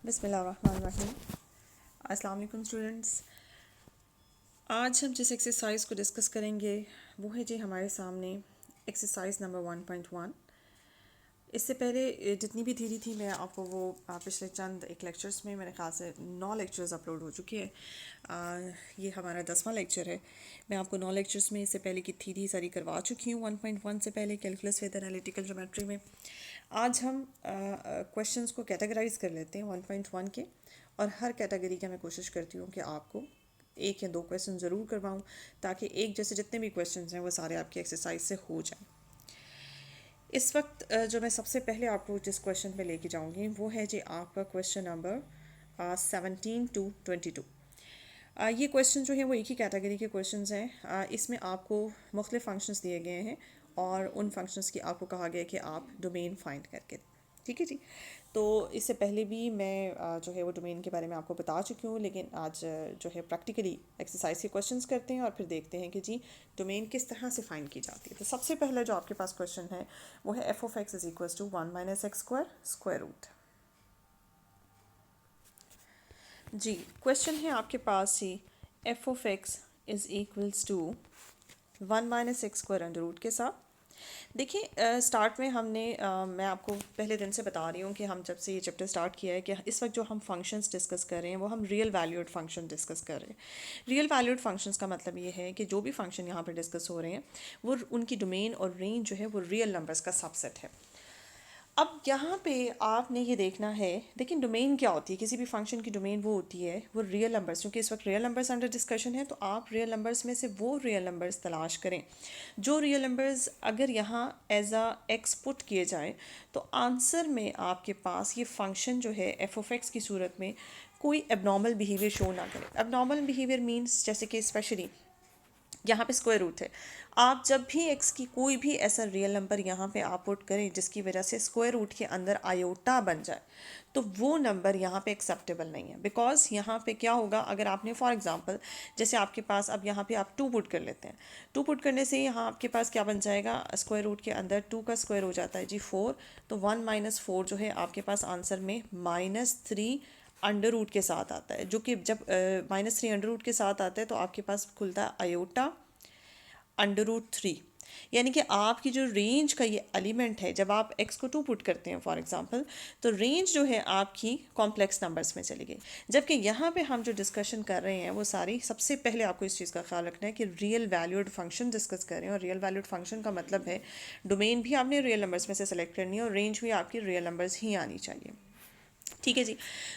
बिस्मिल्लाहिर्रहमानिर्रहीम। अस्सलाम वालेकुम स्टूडेंट्स। आज हम जिस एक्सरसाइज को डिस्कस करेंगे वो है जी हमारे सामने एक्सरसाइज नंबर 1.1। इससे पहले जितनी भी थ्योरी थी मैं आपको वो पिछले चंद एक लेक्चर्स में मेरे ख्याल से 9 लेक्चर्स अपलोड हो चुकी है। ये हमारा 10वां लेक्चर है। मैं आपको 9 लेक्चर्स में इससे पहले की थ्योरी सारी करवा चुकी हूँ 1.1 से पहले कैलकुलस विद एनालिटिकल ज्योमेट्री में। आज हम क्वेश्चंस को कैटेगराइज कर लेते हैं 1.1 के, और हर कैटेगरी का मैं कोशिश करती हूँ कि आपको एक या दो क्वेश्चन ज़रूर करवाऊँ ताकि एक जैसे जितने भी क्वेश्चंस हैं वो सारे आपकी एक्सरसाइज से हो जाएं। इस वक्त जो मैं सबसे पहले आपको जिस क्वेश्चन पे लेके जाऊंगी वो है जी आपका क्वेश्चन नंबर 17 to 22। ये क्वेश्चन जो है वो एक ही कैटेगरी के क्वेश्चंस हैं। इसमें आपको मुख्तलिफ फंक्शंस दिए गए हैं और उन फंक्शंस की आपको कहा गया है कि आप डोमेन फाइंड करके, ठीक है जी। तो इससे पहले भी मैं जो है वो डोमेन के बारे में आपको बता चुकी हूँ, लेकिन आज जो है प्रैक्टिकली एक्सरसाइज के क्वेश्चंस करते हैं और फिर देखते हैं कि जी डोमेन किस तरह से फाइंड की जाती है। तो सबसे पहले जो आपके पास क्वेश्चन है वो है f of x is equal to 1 - x² square root. जी क्वेश्चन है आपके पास ही f of x is equals to 1 - x² under root के साथ। देखिए स्टार्ट में हमने मैं आपको पहले दिन से बता रही हूँ कि हम जब से ये चैप्टर स्टार्ट किया है कि इस वक्त जो हम फंक्शंस डिस्कस कर रहे हैं वो हम रियल वैल्यूड फंक्शन डिस्कस कर रहे हैं। रियल वैल्यूड फंक्शंस का मतलब ये है कि जो भी फंक्शन यहाँ पर डिस्कस हो रहे हैं वो उनकी डोमेन और रेंज जो है वो रियल नंबर्स का सबसेट है। अब यहाँ पे आपने ये देखना है, लेकिन डोमेन क्या होती है किसी भी फंक्शन की? डोमेन वो होती है वो रियल नंबर्स, क्योंकि इस वक्त रियल नंबर्स अंडर डिस्कशन है तो आप रियल नंबर्स में से वो रियल नंबर्स तलाश करें जो रियल नंबर्स अगर यहाँ एज अ एक्स पुट किए जाए तो आंसर में आपके पास ये फंक्शन जो है एफ ऑफ एक्स की सूरत में कोई एबनॉर्मल बिहेवियर शो ना करे। एबनॉर्मल बिहेवियर मीन्स जैसे कि स्पेशली यहाँ पे स्क्वायर रूट है, आप जब भी एक्स की कोई भी ऐसा रियल नंबर यहाँ पे आप पुट करें जिसकी वजह से स्क्वायर रूट के अंदर आयोटा बन जाए तो वो नंबर यहाँ पे एक्सेप्टेबल नहीं है। बिकॉज यहाँ पे क्या होगा, अगर आपने फॉर एग्जांपल जैसे आपके पास अब यहाँ पे आप 2 पुट कर लेते हैं, 2 पुट करने से यहाँ आपके पास क्या बन जाएगा, स्क्वायर रूट के अंदर 2 का स्क्वायर हो जाता है जी 4, तो 1 - 4 जो है आपके पास आंसर में -3 अंडर रूट के साथ आता है, जो कि जब -3 अंडर रूट के साथ आता है तो आपके पास खुलता है आयोटा अंडर रूट 3। यानी कि आपकी जो रेंज का ये एलिमेंट है, जब आप x को 2 पुट करते हैं फॉर एग्जांपल, तो रेंज जो है आपकी कॉम्प्लेक्स नंबर्स में चली गई। जबकि यहाँ पे हम जो डिस्कशन कर रहे हैं वो सारी, सबसे पहले आपको इस चीज़ का ख्याल रखना है कि रियल वैल्यूड फंक्शन डिस्कस कर रहे हैं, और रियल वैल्यूड फंक्शन का मतलब है डोमेन भी आपने रियल नंबर्स में से सेलेक्ट करनी है और रेंज भी आपकी रियल नंबर्स ही आनी चाहिए, ठीक है जी।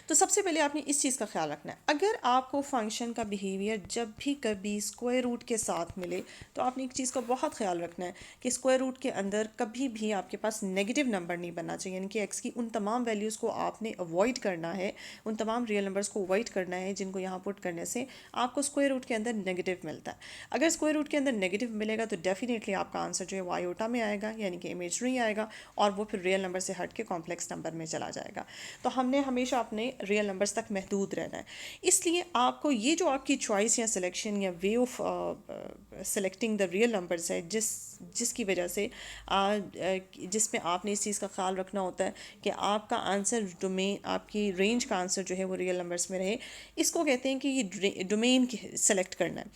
तो सबसे पहले आपने इस चीज़ का ख्याल रखना है, अगर आपको फंक्शन का बिहेवियर जब भी कभी स्क्वायर रूट के साथ मिले तो आपने एक चीज़ का बहुत ख्याल रखना है कि स्क्वायर रूट के अंदर कभी भी आपके पास नेगेटिव नंबर नहीं बनना चाहिए। यानी कि एक्स की उन तमाम वैल्यूज़ को आपने अवॉइड करना है, उन तमाम रियल नंबर्स को अवॉइड करना है जिनको यहाँ पुट करने से आपको स्क्वायर रूट के अंदर नेगेटिव मिलता है। अगर स्क्वायर रूट के अंदर नेगेटिव मिलेगा तो डेफिनेटली आपका आंसर जो है वो आयोटा में आएगा, यानी कि इमेजनरी आएगा, और वो फिर रियल नंबर से हट के कॉम्प्लेक्स नंबर में चला जाएगा। तो हमने हमेशा अपने रियल नंबर्स तक महदूद रहना है। इसलिए आपको ये जो आपकी चॉइस या सिलेक्शन या way of selecting the real numbers है, जिसकी वजह से जिसमें आपने इस चीज़ का ख्याल रखना होता है कि आपका आंसर डोमेन, आपकी रेंज का आंसर जो है वो रियल नंबर्स में रहे, इसको कहते हैं कि ये डोमेन सेलेक्ट करना है।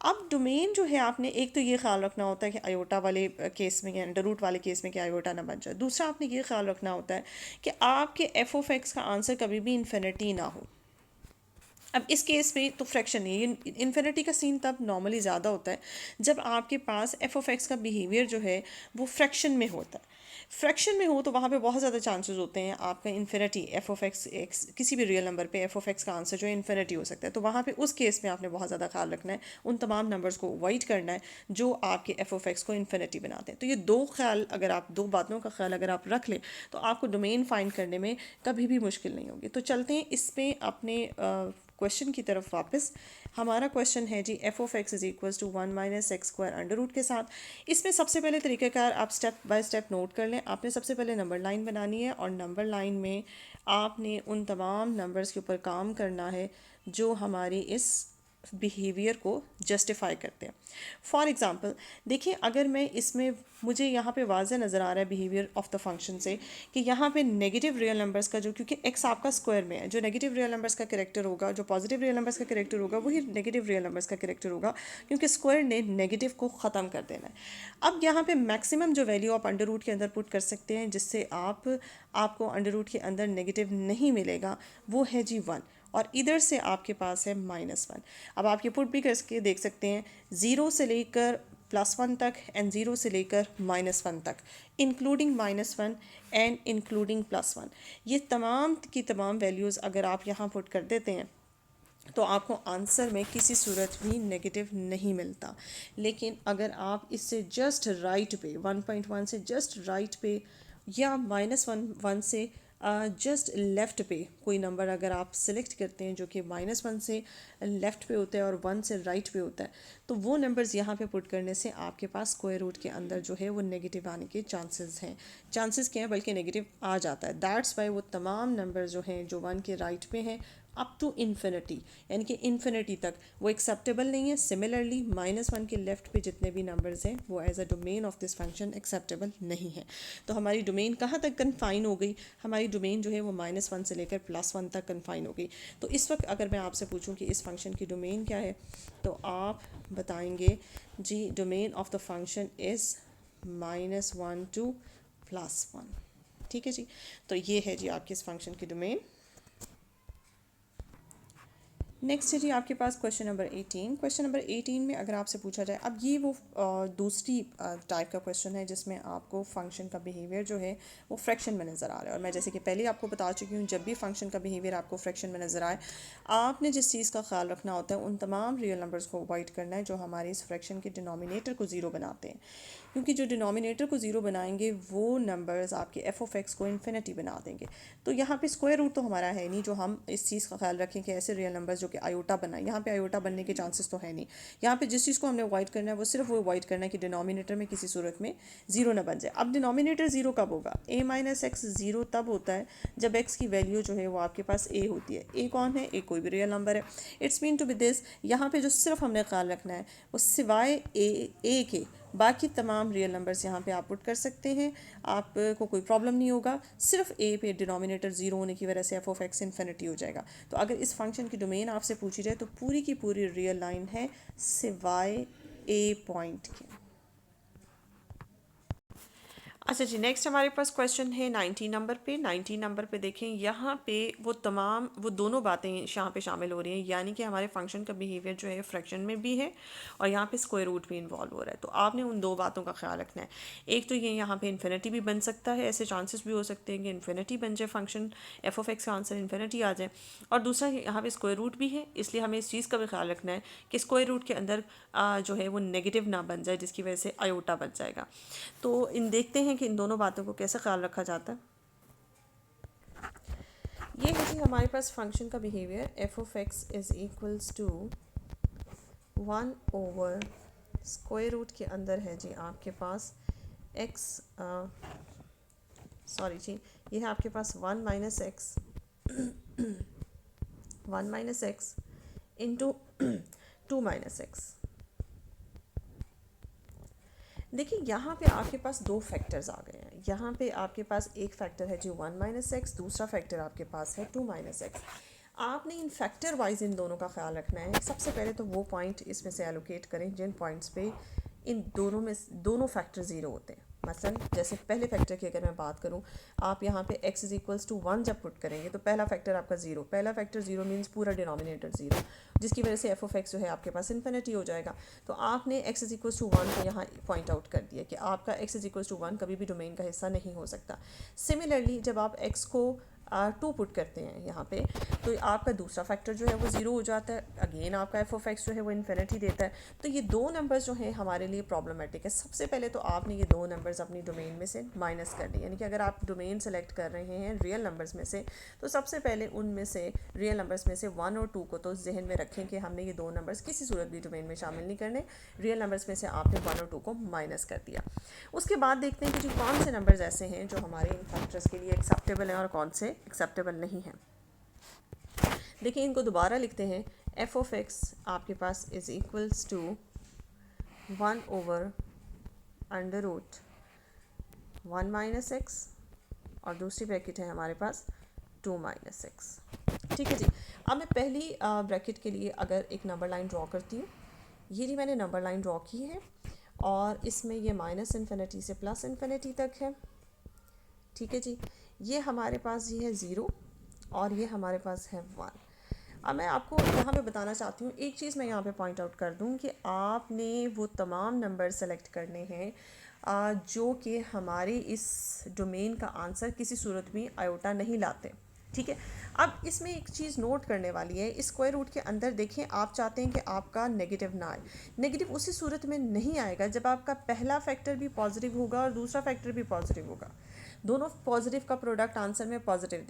अब डोमेन जो है आपने एक तो ये ख्याल रखना होता है कि आयोटा वाले केस में या अंडर रूट वाले केस में कि आयोटा ना बन जाए। दूसरा आपने ये ख्याल रखना होता है कि आपके एफ ऑफ एक्स का आंसर कभी भी इन्फिनिटी ना हो। अब इस केस में तो फ्रैक्शन नहीं, ये इन्फिनिटी का सीन तब नॉर्मली ज़्यादा होता है जब आपके पास एफ ऑफ एक्स का बिहेवियर जो है वो फ्रैक्शन में होता है। फ्रैक्शन में हो तो वहाँ पे बहुत ज़्यादा चांसेस होते हैं आपका इन्फिनिटी एफ ऑफ एक्स किसी भी रियल नंबर पे एफ ऑफ एक्स का आंसर जो है इन्फिनिटी हो सकता है। तो वहाँ पे उस केस में आपने बहुत ज़्यादा ख्याल रखना है, उन तमाम नंबर्स को अवॉइड करना है जो आपके एफ ऑफ एक्स को इन्फिनिटी बनाते हैं। तो ये दो ख्याल, अगर आप दो बातों का ख्याल अगर आप रख लें तो आपको डोमेन फाइंड करने में कभी भी मुश्किल नहीं होगी। तो चलते हैं इसमें अपने क्वेश्चन की तरफ वापस। हमारा क्वेश्चन है जी f of x is equals to 1 - x² under root के साथ। इसमें सबसे पहले तरीक़ाकार आप स्टेप बाय स्टेप नोट कर लें। आपने सबसे पहले नंबर लाइन बनानी है और नंबर लाइन में आपने उन तमाम नंबर्स के ऊपर काम करना है जो हमारी इस बिहेवियर को जस्टिफाई करते हैं। फॉर एग्ज़ाम्पल देखिए, अगर मैं इसमें मुझे यहाँ पे वाज़े नज़र आ रहा है बिहेवियर ऑफ द फंक्शन से कि यहाँ पे नेगेटिव रियल नंबर्स का जो, क्योंकि एक्स आपका स्क्वायर में है, जो नेगेटिव रियल नंबर्स का कैरेक्टर होगा, जो पॉजिटिव रियल नंबर्स का कैरेक्टर होगा, वही नेगेटिव रियल नंबर्स का कैरेक्टर होगा, क्योंकि स्क्वायर ने नेगेटिव को ख़त्म कर देना है। अब यहाँ पे मैक्सिमम जो वैल्यू आप अंडर रूट के अंदर पुट कर सकते हैं जिससे आपको अंडर रूट के अंदर नेगेटिव नहीं मिलेगा, वो है जी 1, और इधर से आपके पास है -1। अब आप ये पुट भी करके देख सकते हैं, 0 से लेकर +1 तक एंड 0 से लेकर -1 तक, इंक्लूडिंग -1 एंड इंक्लूडिंग +1। ये तमाम की तमाम वैल्यूज़ अगर आप यहाँ पुट कर देते हैं तो आपको आंसर में किसी सूरत भी नेगेटिव नहीं मिलता। लेकिन अगर आप इससे जस्ट राइट पे 1.1 से जस्ट राइट पे या -1 से जस्ट लेफ़्ट पे कोई नंबर अगर आप सिलेक्ट करते हैं जो कि -1 से लेफ़्ट पे होता है और 1 से राइट पे होता है, तो वो नंबर्स यहाँ पे पुट करने से आपके पास स्क्वायर रूट के अंदर जो है वो नेगेटिव आने के चांसेस हैं। चांसेस क्या हैं, बल्कि नेगेटिव आ जाता है। दैट्स वाई वो तमाम नंबर जो हैं जो 1 के राइट पे हैं अप टू इन्फिनिटी, यानी कि इन्फिनिटी तक, वो एक्सेप्टेबल नहीं है। सिमिलरली -1 के लेफ़्ट पे जितने भी नंबर्स हैं वो as a domain of this function acceptable नहीं है। तो हमारी डोमेन कहाँ तक कन्फाइन हो गई, हमारी डोमेन जो है वो -1 से लेकर +1 तक कन्फाइन हो गई। तो इस वक्त अगर मैं आपसे पूछूं कि इस फंक्शन की डोमेन क्या है, तो आप बताएंगे जी domain of the function is -1 to +1। ठीक है जी, तो ये है जी आपके इस फंक्शन की डोमेन। नेक्स्ट है जी आपके पास क्वेश्चन नंबर 18। क्वेश्चन नंबर 18 में अगर आपसे पूछा जाए, अब ये वो दूसरी टाइप का क्वेश्चन है जिसमें आपको फंक्शन का बिहेवियर जो है वो फ्रैक्शन में नज़र आ रहा है। और मैं जैसे कि पहले आपको बता चुकी हूँ, जब भी फंक्शन का बिहेवियर आपको फ्रैक्शन में नज़र आए, आपने जिस चीज़ का ख्याल रखना होता है उन तमाम रियल नंबर्स को अवॉइड करना है जो हमारे इस फ्रैक्शन के डिनोमिनेटर को ज़ीरो बनाते हैं, क्योंकि जो डिनोमिनेटर को ज़ीरो बनाएंगे वो नंबर्स आपके f(x) को इन्फिनिटी बना देंगे। तो यहाँ पे स्क्वायर रूट तो हमारा है नहीं जो हम इस चीज़ का ख्याल रखें कि ऐसे रियल नंबर्स जो कि आयोटा बनाए, यहाँ पे आयोटा बनने के चांसेस तो है नहीं। यहाँ पे जिस चीज़ को हमने अवॉइड करना है वो सिर्फ वो अवॉइड करना है कि डिनोमिनेटर में किसी सूरत में ज़ीरो ना बन जाए। अब डिनोमिनेटर ज़ीरो कब होगा, a-x ज़ीरो तब होता है जब x की वैल्यू जो है वो आपके पास a होती है। a कौन है, a कोई भी रियल नंबर है। It's mean to be this, यहाँ पे जो सिर्फ हमने ख्याल रखना है वो सिवाय a के बाकी तमाम रियल नंबर्स यहाँ पे आप पुट कर सकते हैं, आपको कोई प्रॉब्लम नहीं होगा। सिर्फ a पे डिनोमिनेटर ज़ीरो होने की वजह से f(x) इन्फिनिटी हो जाएगा। तो अगर इस फंक्शन की डोमेन आपसे पूछी जाए तो पूरी की पूरी रियल लाइन है सिवाय a पॉइंट के। अच्छा जी, नेक्स्ट हमारे पास क्वेश्चन है 19 नंबर पे। 19 नंबर पे देखें, यहाँ पे वो दोनों बातें यहाँ पे शामिल हो रही हैं, यानी कि हमारे फंक्शन का बिहेवियर जो है फ्रैक्शन में भी है और यहाँ पे स्क्वायर रूट भी इन्वॉल्व हो रहा है। तो आपने उन दो बातों का ख्याल रखना है। एक तो ये यहाँ पे इन्फिनिटी भी बन सकता है, ऐसे चांसेस भी हो सकते हैं कि इन्फिनिटी बन जाए, फंक्शन f(x) का आंसर इन्फिनिटी आ जाए। और दूसरा यहाँ पे स्क्वायर रूट भी है, इसलिए हमें इस चीज़ का भी ख्याल रखना है कि स्क्वायर रूट के अंदर जो है वो नेगेटिव ना बन जाए, जिसकी वजह से आयोटा बच जाएगा। तो देखते हैं कि इन दोनों बातों को कैसे ख्याल रखा जाता है। ये है जी हमारे पास फंक्शन का behaviour f(x) is equals to 1 over square root के अंदर है जी आपके पास x, सॉरी जी, ये है आपके पास 1 - x इंटू 2 - x। देखिए यहाँ पे आपके पास दो फैक्टर्स आ गए हैं। यहाँ पे आपके पास एक फैक्टर है जी 1 - x, दूसरा फैक्टर आपके पास है 2 - x। आपने इन फैक्टर वाइज इन दोनों का ख्याल रखना है। सबसे पहले तो वो पॉइंट इसमें से एलोकेट करें जिन पॉइंट्स पे इन दोनों फैक्टर ज़ीरो होते हैं। मसलन जैसे पहले फैक्टर की अगर मैं बात करूं, आप यहाँ पे x इज़ इक्वल्स टू 1 जब पुट करेंगे तो पहला फैक्टर आपका ज़ीरो, पहला फैक्टर ज़ीरो मीन्स पूरा डिनोमिनेटर ज़ीरो, जिसकी वजह से f(x) जो है आपके पास इन्फिनिटी हो जाएगा। तो आपने x इज़ इक्वल्स टू 1 को यहाँ पॉइंट आउट कर दिया कि आपका x इज़ इक्वल्स टू 1 कभी भी डोमेन का हिस्सा नहीं हो सकता। सिमिलरली जब आप x को 2 पुट करते हैं यहाँ पे, तो आपका दूसरा फैक्टर जो है वो ज़ीरो हो जाता है। अगेन आपका f(x) जो है वो इन्फिनिटी देता है। तो ये दो नंबर्स जो हैं हमारे लिए प्रॉब्लमेटिक है। सबसे पहले तो आपने ये दो नंबर्स अपनी डोमेन में से माइनस करनी, यानी कि अगर आप डोमेन सेलेक्ट कर रहे हैं रियल नंबर्स में से, तो सबसे पहले उनमें से रियल नंबर्स में से 1 और 2 को तो जहन में रखें कि हमने ये दो नंबर्स किसी सूरत भी डोमेन में शामिल नहीं करने। रियल नंबर्स में से आपने 1 और 2 को माइनस कर दिया। उसके बाद देखते हैं कि जी कौन से नंबर्स ऐसे हैं जो हमारे इन फैक्टर्स के लिए एक्सेप्टेबल हैं और कौन से एक्सेप्टेबल नहीं हैं। देखिए इनको दोबारा लिखते हैं। एफ ऑफ एक्स आपके पास is equals to 1/√1 minus x और दूसरी ब्रैकेट है हमारे पास 2 माइनस एक्स। ठीक है जी। अब मैं पहली ब्रैकेट के लिए अगर एक नंबर लाइन ड्रॉ करती हूँ, ये जी मैंने नंबर लाइन ड्रॉ की है और इसमें ये माइनस इन्फिनिटी से प्लस इन्फिनिटी तक है। ठीक है जी। ये हमारे पास ये है 0 और ये हमारे पास है 1। अब मैं आपको यहाँ पे बताना चाहती हूँ, एक चीज़ मैं यहाँ पे पॉइंट आउट कर दूँ कि आपने वो तमाम नंबर सेलेक्ट करने हैं जो कि हमारे इस डोमेन का आंसर किसी सूरत में आयोटा नहीं लाते। ठीक है। अब इसमें एक चीज़ नोट करने वाली है, इस स्क्वायर रूट के अंदर देखें, आप चाहते हैं कि आपका नेगेटिव ना आए। नेगेटिव उसी सूरत में नहीं आएगा जब आपका पहला फैक्टर भी पॉजिटिव होगा और दूसरा फैक्टर भी पॉजिटिव होगा। दोनों पॉजिटिव का प्रोडक्ट आंसर में पॉजिटिव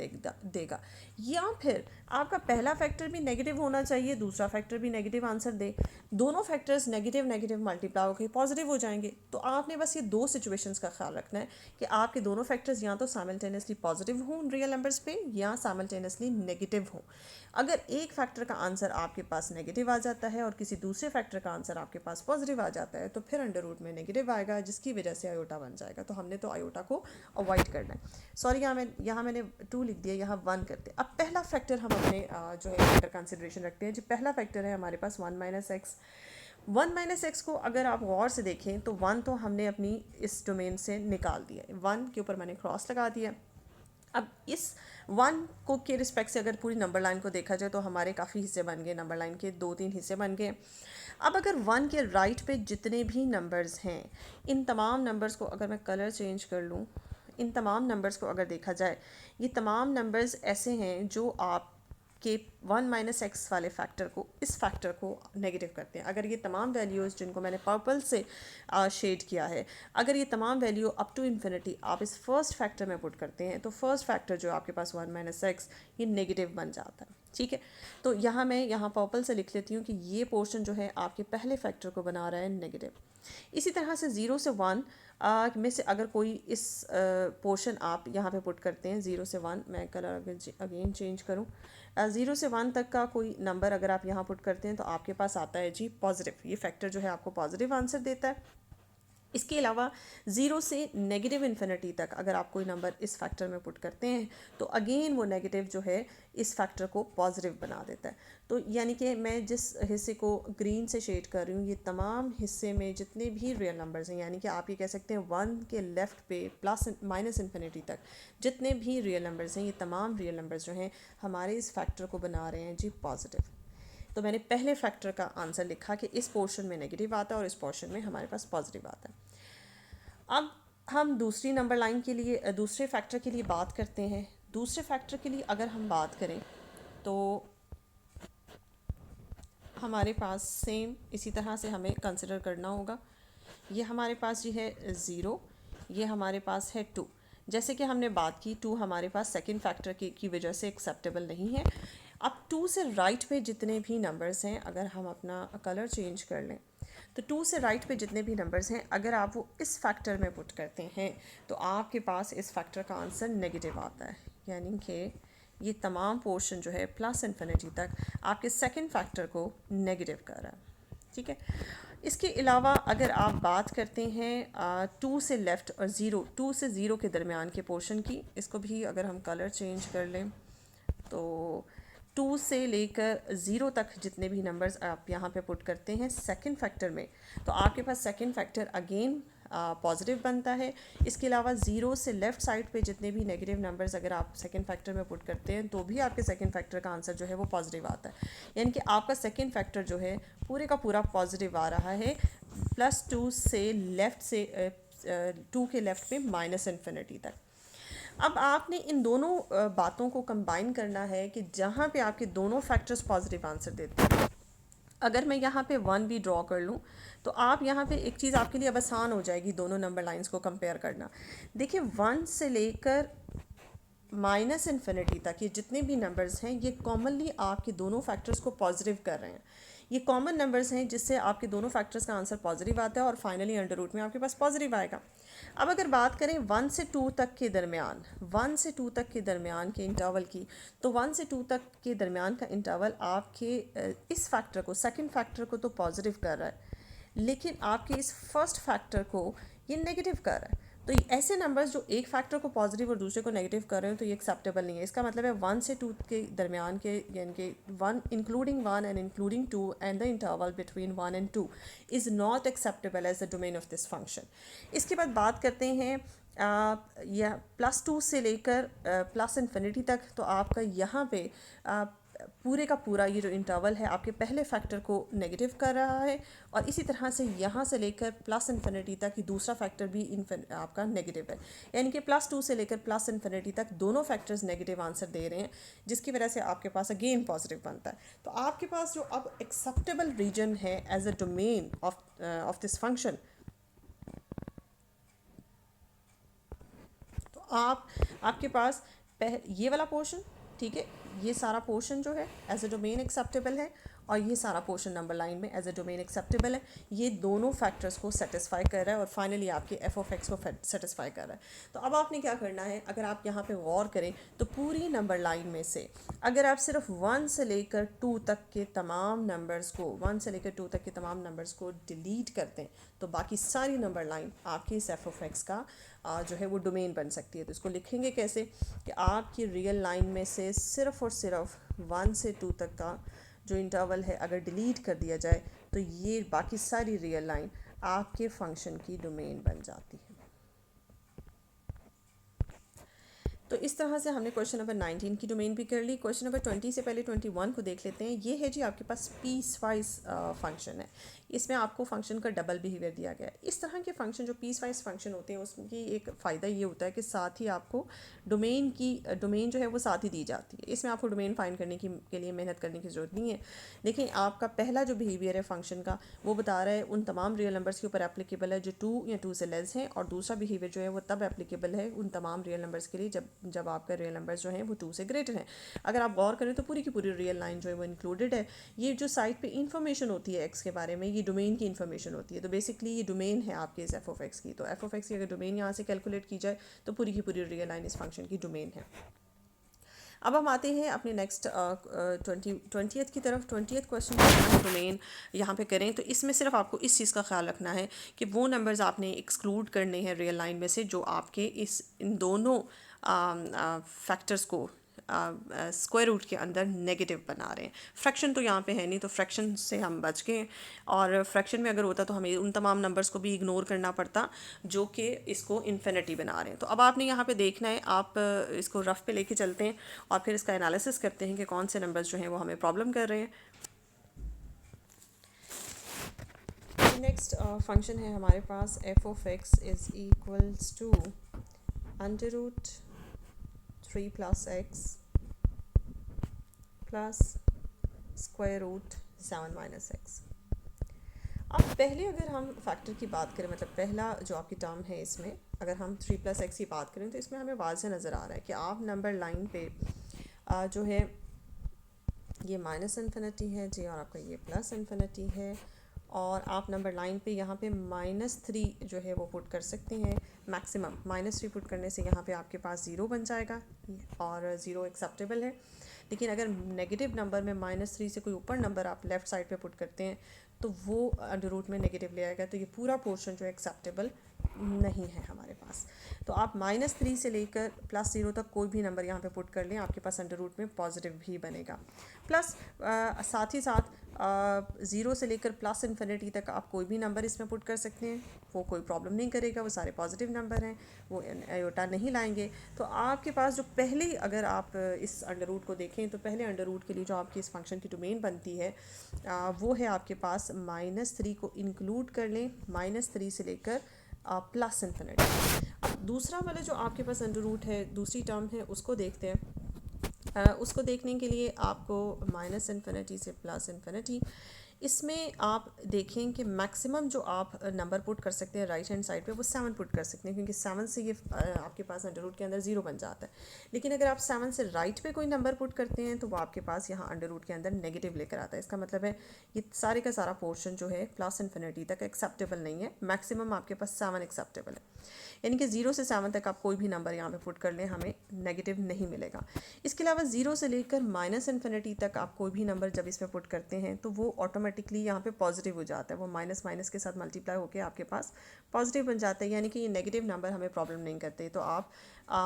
देगा। या फिर आपका पहला फैक्टर भी नेगेटिव होना चाहिए, दूसरा फैक्टर भी नेगेटिव आंसर दे, दोनों फैक्टर्स नेगेटिव नेगेटिव मल्टीप्लाई होकर पॉजिटिव हो जाएंगे। तो आपने बस ये दो सिचुएशंस का ख्याल रखना है कि आपके दोनों फैक्टर्स या तो साइमल्टेनियसली पॉजिटिव हों रियल नंबर्स पे या साइमल्टेनियसली नेगेटिव हों। अगर एक फैक्टर का आंसर आपके पास नेगेटिव आ जाता है और किसी दूसरे फैक्टर का आंसर आपके पास पॉजिटिव आ जाता है तो फिर अंडर रूट में नेगेटिव आएगा, जिसकी वजह से आयोटा बन जाएगा। तो हमने तो आयोटा को अवॉइड करना है। सॉरी, यहाँ मैंने 2 लिख दिया, यहाँ 1 करते हैं। अब पहला फैक्टर हम अपने जो है फैक्टर कंसिडरेशन रखते हैं। जो पहला फैक्टर है हमारे पास 1 माइनस एक्स। 1 माइनस एक्स को अगर आप गौर से देखें तो 1 तो हमने अपनी इस डोमेन से निकाल दिया है, 1 के ऊपर मैंने क्रॉस लगा दिया। अब इस 1 को के रिस्पेक्ट से अगर पूरी नंबर लाइन को देखा जाए तो हमारे काफ़ी हिस्से बन गए, नंबर लाइन के 2-3 हिस्से बन गए। अब अगर 1 के राइट पे जितने भी नंबर्स हैं, इन तमाम नंबर्स को अगर मैं कलर चेंज कर लूँ, इन तमाम नंबर्स को अगर देखा जाए, ये तमाम नंबर्स ऐसे हैं जो आपके 1 माइनस एक्स वाले फैक्टर को, इस फैक्टर को नेगेटिव करते हैं। अगर ये तमाम वैल्यूज़ जिनको मैंने पर्पल से शेड किया है, अगर ये तमाम वैल्यू अप टू इन्फिनिटी आप इस फर्स्ट फैक्टर में पुट करते हैं तो फर्स्ट फैक्टर जो आपके पास 1 माइनस एक्स, ये नेगेटिव बन जाता है। ठीक है। तो यहाँ पर्पल से लिख लेती हूँ कि ये पोर्शन जो है आपके पहले फैक्टर को बना रहा है नेगेटिव। इसी तरह से 0 से 1 में से अगर कोई इस पोर्शन आप यहाँ पे पुट करते हैं, 0 से 1, मैं कलर अगेन चेंज करूँ, 0 से 1 तक का कोई नंबर अगर आप यहाँ पुट करते हैं तो आपके पास आता है जी पॉजिटिव। ये फैक्टर जो है आपको पॉजिटिव आंसर देता है। इसके अलावा 0 से नेगेटिव इन्फिनिटी तक अगर आप कोई नंबर इस फैक्टर में पुट करते हैं तो अगेन वो नेगेटिव जो है इस फैक्टर को पॉजिटिव बना देता है। तो यानी कि मैं जिस हिस्से को ग्रीन से शेड कर रही हूँ, ये तमाम हिस्से में जितने भी रियल नंबर्स हैं, यानी कि आप ये कह सकते हैं 1 के लेफ़्ट पे प्लस माइनस इन्फिनिटी तक जितने भी रियल नंबर्स हैं, ये तमाम रियल नंबर्स जो हैं हमारे इस फैक्टर को बना रहे हैं जी पॉजिटिव। तो मैंने पहले फैक्टर का आंसर लिखा कि इस पोर्शन में नेगेटिव आता है और इस पोर्शन में हमारे पास पॉजिटिव आता है। अब हम दूसरी नंबर लाइन के लिए, दूसरे फैक्टर के लिए बात करते हैं। दूसरे फैक्टर के लिए अगर हम बात करें तो हमारे पास सेम इसी तरह से हमें कंसिडर करना होगा। ये हमारे पास ये है 0, ये हमारे पास है 2। जैसे कि हमने बात की 2 हमारे पास सेकंड फैक्टर की वजह से एक्सेप्टेबल नहीं है। अब 2 से राइट पे जितने भी नंबर्स हैं, अगर हम अपना कलर चेंज कर लें तो 2 से राइट पे जितने भी नंबर्स हैं अगर आप वो इस फैक्टर में पुट करते हैं तो आपके पास इस फैक्टर का आंसर नेगेटिव आता है। यानी कि ये तमाम पोर्शन जो है प्लस इन्फिनिटी तक आपके सेकंड फैक्टर को नेगेटिव कर रहा है। ठीक है। इसके अलावा अगर आप बात करते हैं 2 से लेफ़्ट और 2 से 0 के दरमियान के पोर्शन की, इसको भी अगर हम कलर चेंज कर लें तो 2 से लेकर 0 तक जितने भी नंबर्स आप यहाँ पे पुट करते हैं सेकंड फैक्टर में, तो आपके पास सेकंड फैक्टर अगेन पॉजिटिव बनता है। इसके अलावा 0 से लेफ़्ट साइड पे जितने भी नेगेटिव नंबर्स अगर आप सेकंड फैक्टर में पुट करते हैं तो भी आपके सेकंड फैक्टर का आंसर जो है वो पॉजिटिव आता है। यानी कि आपका सेकंड फैक्टर जो है पूरे का पूरा पॉजिटिव आ रहा है, +2 से लेफ़्ट से 2 के लेफ़्ट पे माइनस इन्फिनिटी तक। अब आपने इन दोनों बातों को कंबाइन करना है कि जहाँ पे आपके दोनों फैक्टर्स पॉजिटिव आंसर देते हैं। अगर मैं यहाँ पे 1 भी ड्रॉ कर लूँ तो आप यहाँ पे एक चीज़ आपके लिए अब आसान हो जाएगी दोनों नंबर लाइंस को कंपेयर करना। देखिए 1 से लेकर माइनस इन्फिनिटी तक ये जितने भी नंबर्स हैं ये कॉमनली आपके दोनों फैक्टर्स को पॉजिटिव कर रहे हैं। ये कॉमन नंबर्स हैं जिससे आपके दोनों फैक्टर्स का आंसर पॉजिटिव आता है और फाइनली अंडर रूट में आपके पास पॉजिटिव आएगा। अब अगर बात करें 1 से 2 तक के दरमियान, 1 से 2 तक के दरमियान के इंटरवल की, तो 1 से 2 तक के दरमियान का इंटरवल आपके इस फैक्टर को, सेकंड फैक्टर को तो पॉजिटिव कर रहा है, लेकिन आपके इस फर्स्ट फैक्टर को ये नेगेटिव कर रहा है। तो ऐसे नंबर्स जो एक फैक्टर को पॉजिटिव और दूसरे को नेगेटिव कर रहे हो तो ये एक्सेप्टेबल नहीं है। इसका मतलब है 1 से 2 के दरमियान के, यानी कि 1 including 1 and including 2 and the interval between 1 and 2 is not acceptable as the domain of this function. इसके बाद बात करते हैं यह +2 से लेकर प्लस इन्फिनिटी तक। तो आपका यहाँ पे पूरे का पूरा ये जो इंटरवल है आपके पहले फैक्टर को नेगेटिव कर रहा है, और इसी तरह से यहाँ से लेकर प्लस इन्फिनिटी तक ये दूसरा फैक्टर भी आपका नेगेटिव है, यानी कि +2 से लेकर प्लस इन्फिनिटी तक दोनों फैक्टर्स नेगेटिव आंसर दे रहे हैं, जिसकी वजह से आपके पास अगेन पॉजिटिव बनता है। तो आपके पास जो अब एक्सेप्टेबल रीजन है as a domain of this function, तो आपके पास ये वाला पोर्शन, ठीक है, ये सारा पोर्शन जो है एज अ डोमेन एक्सेप्टेबल है, और ये सारा पोर्शन नंबर लाइन में एज अ डोमेन एक्सेप्टेबल है। ये दोनों फैक्टर्स को सेटिस्फाई कर रहा है और फाइनली आपके एफ ऑफ एक्स को सेटिस्फाई कर रहा है। तो अब आपने क्या करना है, अगर आप यहाँ पे गौर करें तो पूरी नंबर लाइन में से अगर आप सिर्फ 1 से लेकर 2 तक के तमाम नंबर्स को 1 से लेकर 2 तक के तमाम नंबर्स को डिलीट करते हैं तो बाकी सारी नंबर लाइन आपके इस एफ ऑफ एक्स का जो है वो डोमेन बन सकती है। तो इसको लिखेंगे कैसे कि आपकी रियल लाइन में से सिर्फ और सिर्फ 1 से 2 तक का जो इंटरवल है अगर डिलीट कर दिया जाए तो ये बाकी सारी रियल लाइन आपके फंक्शन की डोमेन बन जाती है। तो इस तरह से हमने क्वेश्चन नंबर 19 की डोमेन भी कर ली। क्वेश्चन नंबर 20 से पहले 21 को देख लेते हैं। ये है जी आपके पास पीस वाइज फंक्शन है, इसमें आपको फंक्शन का डबल बिहेवियर दिया गया है। इस तरह के फंक्शन जो पीस वाइज फंक्शन होते हैं उसकी एक फ़ायदा ये होता है कि साथ ही आपको डोमेन जो है वो साथ ही दी जाती है। इसमें आपको डोमेन फाइंड करने के लिए मेहनत करने की ज़रूरत नहीं है। लेकिन आपका पहला जो बिहेवियर है फंक्शन का वो बता रहा है उन तमाम रियल नंबर्स के ऊपर एप्लीकेबल है जो 2 या 2 से लेस हैं, और दूसरा बिहेवियर जो है वो तब एप्लीकेबल है उन तमाम रियल नंबर्स के लिए जब आपका रियल नंबर्स जो हैं वो 2 से ग्रेटर हैं। अगर आप गौर करें तो पूरी की पूरी रियल लाइन जो है वो इंक्लूडेड है। ये जो साइड पे इन्फॉर्मेशन होती है एक्स के बारे में, ये डोमेन की इन्फॉर्मेशन होती है। तो बेसिकली ये डोमेन है आपके इस एफ ऑफ एक्स की। तो एफ ऑफ एक्स की अगर डोमेन यहाँ से कैलकुलेट की जाए तो पूरी की पूरी रियल लाइन इस फंक्शन की डोमेन है। अब हम आते हैं अपने नेक्स्ट 20th की तरफ। 20th क्वेश्चन का डोमेन यहाँ पे करें तो इसमें सिर्फ आपको इस चीज़ का ख्याल रखना है कि वो नंबर्स आपने एक्सक्लूड करने हैं रियल लाइन में से जो आपके इन दोनों फैक्टर्स को स्क्वायर रूट के अंदर नेगेटिव बना रहे हैं। फ्रैक्शन तो यहाँ पे है नहीं, तो फ्रैक्शन से हम बच गए, और फ्रैक्शन में अगर होता तो हमें उन तमाम नंबर्स को भी इग्नोर करना पड़ता जो कि इसको इन्फिनिटी बना रहे हैं। तो अब आपने यहाँ पे देखना है, आप इसको रफ पे लेके चलते हैं और फिर इसका एनालिसिस करते हैं कि कौन से नंबर्स जो हैं वो हमें प्रॉब्लम कर रहे हैं। नेक्स्ट फंक्शन है हमारे पास f of x is equals to √3 + x plus square root 7 - x। अब पहले अगर हम फैक्टर की बात करें, मतलब पहला जो आपकी टर्म है इसमें अगर हम 3 + x की बात करें तो इसमें हमें वाज़ेह नज़र आ रहा है कि आप नंबर लाइन पे जो है ये -∞ है जी, और आपका ये +∞ है, और आप नंबर लाइन पे यहाँ पे -3 जो है वो पुट कर सकते हैं। मैक्सिमम -3 पुट करने से यहाँ पे आपके पास 0 बन जाएगा और 0 एक्सेप्टेबल है। लेकिन अगर नेगेटिव नंबर में -3 से कोई ऊपर नंबर आप लेफ़्ट साइड पे पुट करते हैं तो वो अंडर रूट में नेगेटिव ले आएगा, तो ये पूरा पोर्शन जो एक्सेप्टेबल नहीं है हमारे पास। तो आप -3 से लेकर +0 तक कोई भी नंबर यहाँ पे पुट कर लें, आपके पास अंडर रूट में पॉजिटिव भी बनेगा। प्लस साथ ही साथ 0 से लेकर +∞ तक आप कोई भी नंबर इसमें पुट कर सकते हैं, वो कोई प्रॉब्लम नहीं करेगा, वो सारे पॉजिटिव नंबर हैं, वो आयोटा नहीं लाएंगे। तो आपके पास जो पहले, अगर आप इस अंडर रूट को देखें तो पहले अंडर रूट के लिए जो आपकी इस फंक्शन की डोमेन बनती है वो है आपके पास -3 को इंक्लूड कर लें, -3 से लेकर +∞। अब दूसरा वाला जो आपके पास अंडर रूट है, दूसरी टर्म है, उसको देखते हैं। उसको देखने के लिए आपको -∞ से +∞, इसमें आप देखें कि मैक्सिमम जो आप नंबर पुट कर सकते हैं राइट हैंड साइड पे वो 7 पुट कर सकते हैं, क्योंकि 7 से ये आपके पास अंडर रूट के अंदर 0 बन जाता है। लेकिन अगर आप 7 से राइट पे कोई नंबर पुट करते हैं तो वो आपके पास यहाँ अंडर रूट के अंदर नेगेटिव लेकर आता है। इसका मतलब है ये सारे का सारा पोर्शन जो है प्लस इन्फिनिटी तक एक्सेप्टेबल नहीं है, मैक्सिमम आपके पास 7 एक्सेप्टेबल है। यानी कि 0 से 7 तक आप कोई भी नंबर यहाँ पे पुट कर लें, हमें नेगेटिव नहीं मिलेगा। इसके अलावा 0 से लेकर माइनस इन्फिनिटी तक आप कोई भी नंबर जब इसमें पुट करते हैं तो वो ऑटोमेटिकली यहाँ पे पॉजिटिव हो जाता है, वो माइनस माइनस के साथ मल्टीप्लाई होकर आपके पास पॉजिटिव बन जाता है, यानी कि ये नेगेटिव नंबर हमें प्रॉब्लम नहीं करते। तो आप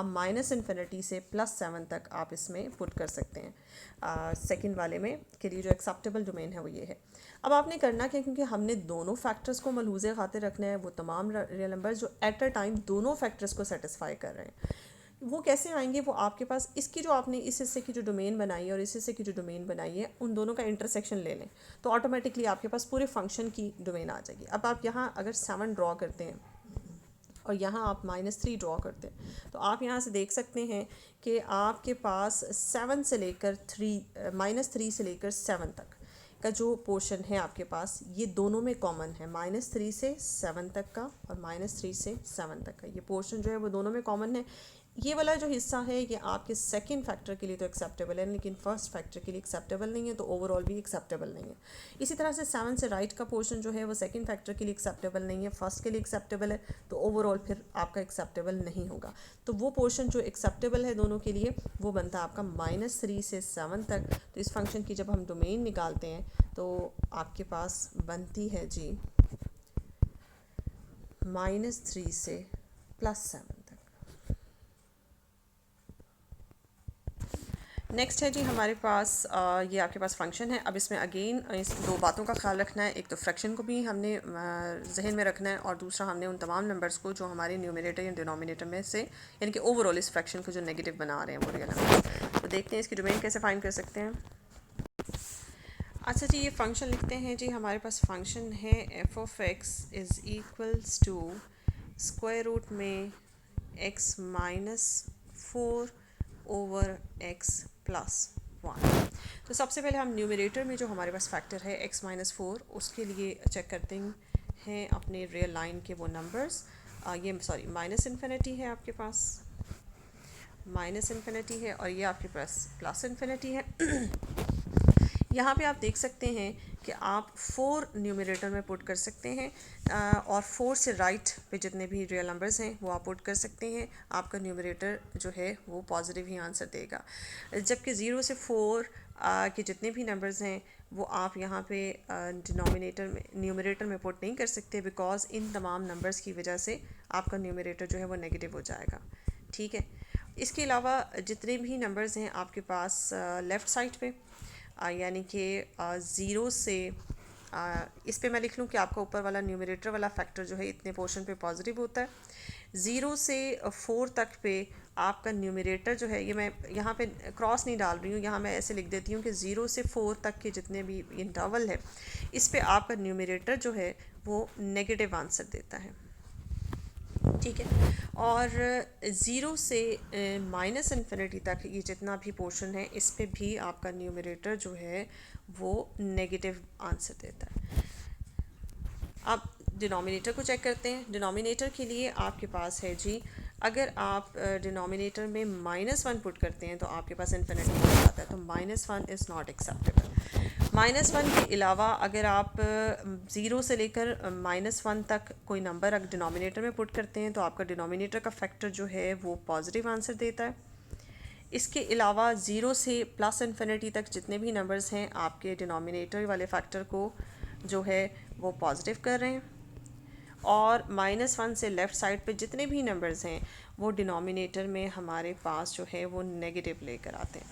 माइनस इन्फिनिटी से +7 तक आप इसमें पुट कर सकते हैं। सेकंड वाले में के लिए जो एक्सेप्टेबल डोमेन है वो ये है। अब आपने करना क्या, क्योंकि हमने दोनों फैक्टर्स को मलहूज़े खातिर रखना है, वो तमाम रियल नंबर जो एट अ टाइम दोनों फैक्टर्स को सेटिस्फाई कर रहे हैं, वो कैसे आएंगे, वो आपके पास इसकी जो आपने इस हिस्से की जो डोमेन बनाई है और इस हिस्से की जो डोमेन बनाई है उन दोनों का इंटरसेक्शन ले लें तो ऑटोमेटिकली आपके पास पूरे फंक्शन की डोमेन आ जाएगी। अब आप यहाँ अगर 7 ड्रॉ करते हैं और यहाँ आप -3 ड्रॉ करते हैं तो आप यहाँ से देख सकते हैं कि आपके पास 7 से लेकर -3 से लेकर 7 तक का जो पोर्शन है आपके पास, ये दोनों में कॉमन है। -3 से 7 तक का और -3 से 7 तक का ये पोर्शन जो है वो दोनों में कॉमन है। ये वाला जो हिस्सा है ये आपके सेकंड फैक्टर के लिए तो एक्सेप्टेबल है, लेकिन फर्स्ट फैक्टर के लिए एक्सेप्टेबल नहीं है, तो ओवरऑल भी एक्सेप्टेबल नहीं है। इसी तरह से 7 से राइट का पोर्शन जो है वो सेकंड फैक्टर के लिए एक्सेप्टेबल नहीं है, फर्स्ट के लिए एक्सेप्टेबल है, तो ओवरऑल फिर आपका एक्सेप्टेबल नहीं होगा। तो वो पोर्शन जो एक्सेप्टेबल है दोनों के लिए वो बनता है आपका -3 से 7 तक। तो इस फंक्शन की जब हम डोमेन निकालते हैं तो आपके पास बनती है जी -3 से +7 तक। नेक्स्ट है जी हमारे पास ये आपके पास फंक्शन है। अब इसमें अगेन इस दो बातों का ख्याल रखना है, एक तो फ्रैक्शन को भी हमने जहन में रखना है और दूसरा हमने उन तमाम नंबर्स को जो हमारे न्यूमरेटर या डिनोमिनेटर में से यानी कि ओवरऑल इस फ्रैक्शन को जो नेगेटिव बना रहे हैं वो रियल नंबर। तो देखते हैं इसकी डोमेन कैसे फाइंड कर सकते हैं। अच्छा जी, ये फंक्शन लिखते हैं जी, हमारे पास फंक्शन है f(x) is equals to square root में x-4 ओवर x+1। तो सबसे पहले हम न्यूमरेटर में जो हमारे पास फैक्टर है x-4 उसके लिए चेक करते हैं अपने रियल लाइन के वो नंबर्स। ये सॉरी माइनस इन्फिनिटी है आपके पास, माइनस इन्फिनिटी है और ये आपके पास प्लस इन्फिनिटी है। यहाँ पे आप देख सकते हैं कि आप 4 न्यूमरेटर में पुट कर सकते हैं और 4 से राइट पे जितने भी रियल नंबर्स हैं वो आप पुट कर सकते हैं। आपका न्यूमरेटर जो है वो पॉजिटिव ही आंसर देगा, जबकि 0 से 4 के जितने भी नंबर्स हैं वो आप यहाँ पे डिनोमिनेटर में न्यूमरेटर में पुट नहीं कर सकते, बिकॉज इन तमाम नंबर्स की वजह से आपका न्यूमरेटर जो है वो नेगेटिव हो जाएगा। ठीक है, इसके अलावा जितने भी नंबर्स हैं आपके पास लेफ़्ट साइड पे यानी कि 0 से इस पे मैं लिख लूँ कि आपका ऊपर वाला न्यूमरेटर वाला फैक्टर जो है इतने पोर्शन पे पॉजिटिव होता है। 0 से 4 तक पे आपका न्यूमरेटर जो है, ये मैं यहाँ पे क्रॉस नहीं डाल रही हूँ, यहाँ मैं ऐसे लिख देती हूँ कि 0 से 4 तक के जितने भी इंटरवल है इस पे आपका न्यूमरेटर जो है वो नेगेटिव आंसर देता है। ठीक है, और 0 से माइनस इन्फिनिटी तक ये जितना भी पोर्शन है इस पे भी आपका न्यूमरेटर जो है वो नेगेटिव आंसर देता है। अब डिनोमिनेटर को चेक करते हैं। डिनोमिनेटर के लिए आपके पास है जी, अगर आप डिनोमिनेटर में -1 पुट करते हैं तो आपके पास इन्फिनिटी हो जाता है, तो -1 इज़ नॉट एक्सेप्टेबल। -1 के अलावा अगर आप 0 से लेकर -1 तक कोई नंबर अगर डिनोमिनेटर में पुट करते हैं तो आपका डिनोमिनेटर का फैक्टर जो है वो पॉजिटिव आंसर देता है। इसके अलावा 0 से प्लस इन्फिनिटी तक जितने भी नंबर्स हैं आपके डिनोमिनेटर वाले फैक्टर को जो है वो पॉजिटिव कर रहे हैं, और -1 से लेफ़्ट साइड पे जितने भी नंबर्स हैं वो डिनोमिनेटर में हमारे पास जो है वो नेगेटिव लेकर आते हैं।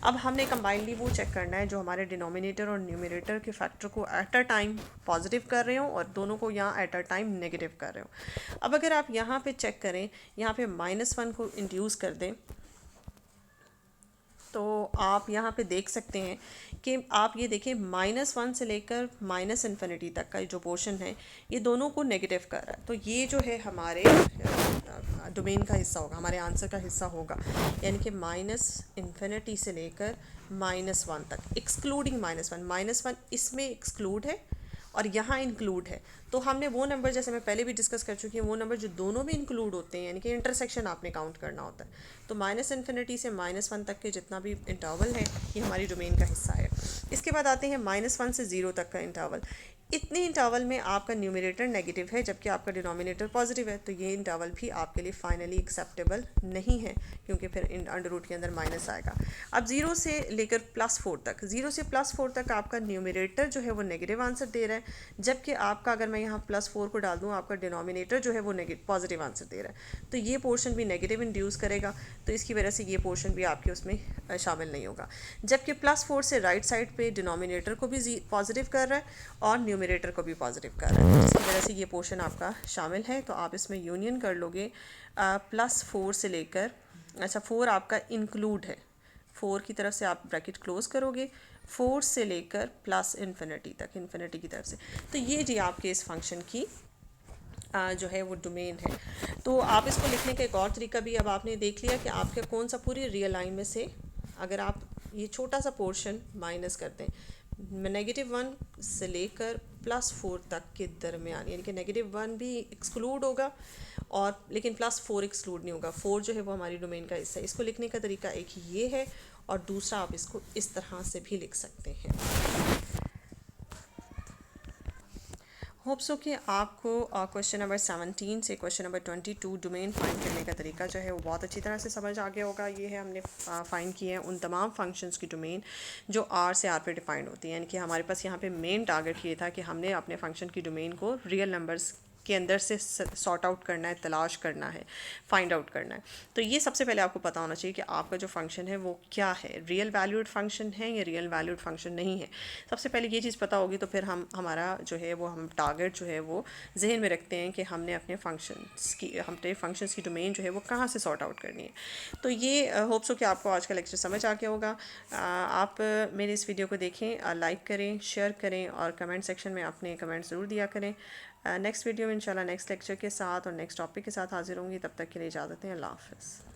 अब हमने कंबाइनली वो चेक करना है जो हमारे डिनोमिनेटर और न्यूमरेटर के फैक्टर को एट अ टाइम पॉजिटिव कर रहे हो और दोनों को यहाँ एट अ टाइम नेगेटिव कर रहे हो। अब अगर आप यहाँ पे चेक करें, यहाँ पे -1 को इंट्रोड्यूस कर दें तो आप यहाँ पे देख सकते हैं कि आप ये देखें -1 से लेकर -इन्फिनिटी तक का जो पोर्शन है ये दोनों को नेगेटिव कर रहा है। तो ये जो है हमारे डोमेन का हिस्सा होगा, हमारे आंसर का हिस्सा होगा, यानी कि -इन्फिनिटी से लेकर -1 तक, एक्सक्लूडिंग -1 इसमें एक्सक्लूड है और यहाँ इंक्लूड है। तो हमने वो नंबर, जैसे मैं पहले भी डिस्कस कर चुकी हूँ, वो नंबर जो दोनों में इंक्लूड होते हैं, यानी कि इंटरसेक्शन आपने काउंट करना होता है। तो -इन्फिनिटी से -1 तक के जितना भी इंटरवल है ये हमारी डोमेन का हिस्सा है। इसके बाद आते हैं -1 से 0 तक का इंटरवल। इतने इंटरवल में आपका न्यूमरेटर नेगेटिव है जबकि आपका डिनोमिनेटर पॉजिटिव है, तो ये इंटरवल भी आपके लिए फाइनली एक्सेप्टेबल नहीं है, क्योंकि फिर अंडर रूट के अंदर माइनस आएगा। अब 0 से लेकर +4 तक, 0 से +4 तक आपका न्यूमरेटर जो है वो नेगेटिव आंसर दे रहा है, जबकि आपका, अगर मैं यहाँ +4 को डाल दूँ, आपका डिनोमिनेटर जो है वो पॉजिटिव आंसर दे रहा है। तो ये पोर्शन भी नेगेटिव इंड्यूस करेगा, तो इसकी वजह से ये पोर्शन भी आपके उसमें शामिल नहीं होगा। जबकि +4 से राइट साइड पे डिनोमिनेटर को भी पॉजिटिव कर रहा है और न्यूमरेटर को भी पॉजिटिव कर रहा है, जिसकी वजह से ये पोर्शन आपका शामिल है। तो आप इसमें यूनियन कर लोगे +4 से लेकर, अच्छा 4 आपका इंक्लूड है, 4 की तरफ से आप ब्रैकेट क्लोज करोगे, 4 से लेकर +इन्फिनिटी तक, इन्फिनिटी की तरफ से। तो ये जी आपके इस फंक्शन की जो है वो डोमेन है। तो आप इसको लिखने का एक और तरीका भी अब आपने देख लिया कि आपका कौन सा पूरी रियल लाइन में से, अगर आप ये छोटा सा पोर्शन माइनस करते हैं -1 से लेकर +4 तक के दरमियान, यानी कि -1 भी एक्सक्लूड होगा और लेकिन +4 एक्सक्लूड नहीं होगा, 4 जो है वो हमारी डोमेन का हिस्सा है। इसको लिखने का तरीका एक ये है और दूसरा आप इसको इस तरह से भी लिख सकते हैं। होप सो कि आपको क्वेश्चन नंबर 17 से क्वेश्चन नंबर 22 डोमेन फाइंड करने का तरीका जो है वो बहुत अच्छी तरह से समझ आ गया होगा। ये है हमने फाइंड किए हैं उन तमाम फंक्शंस की डोमेन जो R से R पे डिफाइंड होती है, यानी कि हमारे पास यहाँ पे मेन टारगेट ये था कि हमने अपने फंक्शन की डोमेन को रियल नंबर्स के अंदर से सॉर्ट आउट करना है, तलाश करना है, फाइंड आउट करना है। तो ये सबसे पहले आपको पता होना चाहिए कि आपका जो फंक्शन है वो क्या है, रियल वैल्यूड फंक्शन है या रियल वैल्यूड फंक्शन नहीं है। सबसे पहले ये चीज़ पता होगी तो फिर हमारा जो है वो हम टारगेट जो है वो जहन में रखते हैं कि हमने अपने फंक्शंस की डोमेन जो है वो कहाँ से सॉर्ट आउट करनी है। तो ये होप्स हो कि आपको आज का लेक्चर समझ आ गया होगा। आप मेरे इस वीडियो को देखें, लाइक करें, शेयर करें और कमेंट सेक्शन में अपने कमेंट ज़रूर दिया करें। नेक्स्ट वीडियो में इंशाल्लाह नेक्स्ट लेक्चर के साथ और नेक्स्ट टॉपिक के साथ हाजिर होंगी। तब तक के लिए इजाज़त है। अल्लाह हाफ़िज़।